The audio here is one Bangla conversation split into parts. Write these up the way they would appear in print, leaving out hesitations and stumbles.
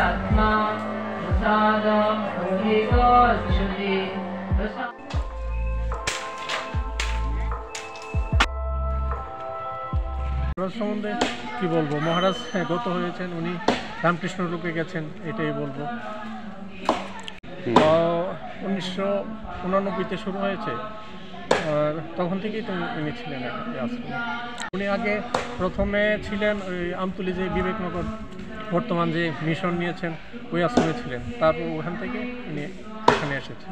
आत्मा সম্বন্ধে কি বলবো, মহারাজ গত হয়েছেন, উনি রামকৃষ্ণ লোকে গেছেন, এটাই বলবো। 1989-তে শুরু হয়েছে, আর তখন থেকেই তো উনি ছিলেন এই আশ্রমে। উনি আগে প্রথমে ছিলেন ওই আমতলী যে বিবেকনগর বর্তমান যে মিশন নিয়েছেন ওই আশ্রমে ছিলেন, তারপর ওখান থেকে উনি এখানে এসেছেন।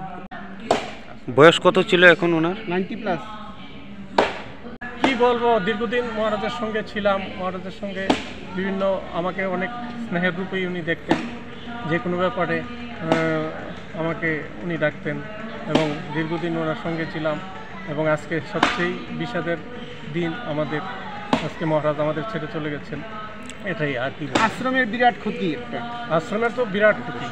বয়স কত ছিল এখন ওনার? 90+। কি বলবো, দীর্ঘদিন মহারাজের সঙ্গে ছিলাম, মহারাজের সঙ্গে বিভিন্ন আমাকে অনেক স্নেহের রূপেই উনি দেখতেন, যে কোনো ব্যাপারে আমাকে উনি ডাকতেন এবং দীর্ঘদিন ওনার সঙ্গে ছিলাম। এবং আজকে সবচেয়ে বিষাদের দিন আমাদের, আজকে মহারাজ আমাদের ছেড়ে চলে গেছেন, এটাই আর কি। আশ্রমের বিরাট ক্ষতি, একটা আশ্রমের তো বিরাট ক্ষতি।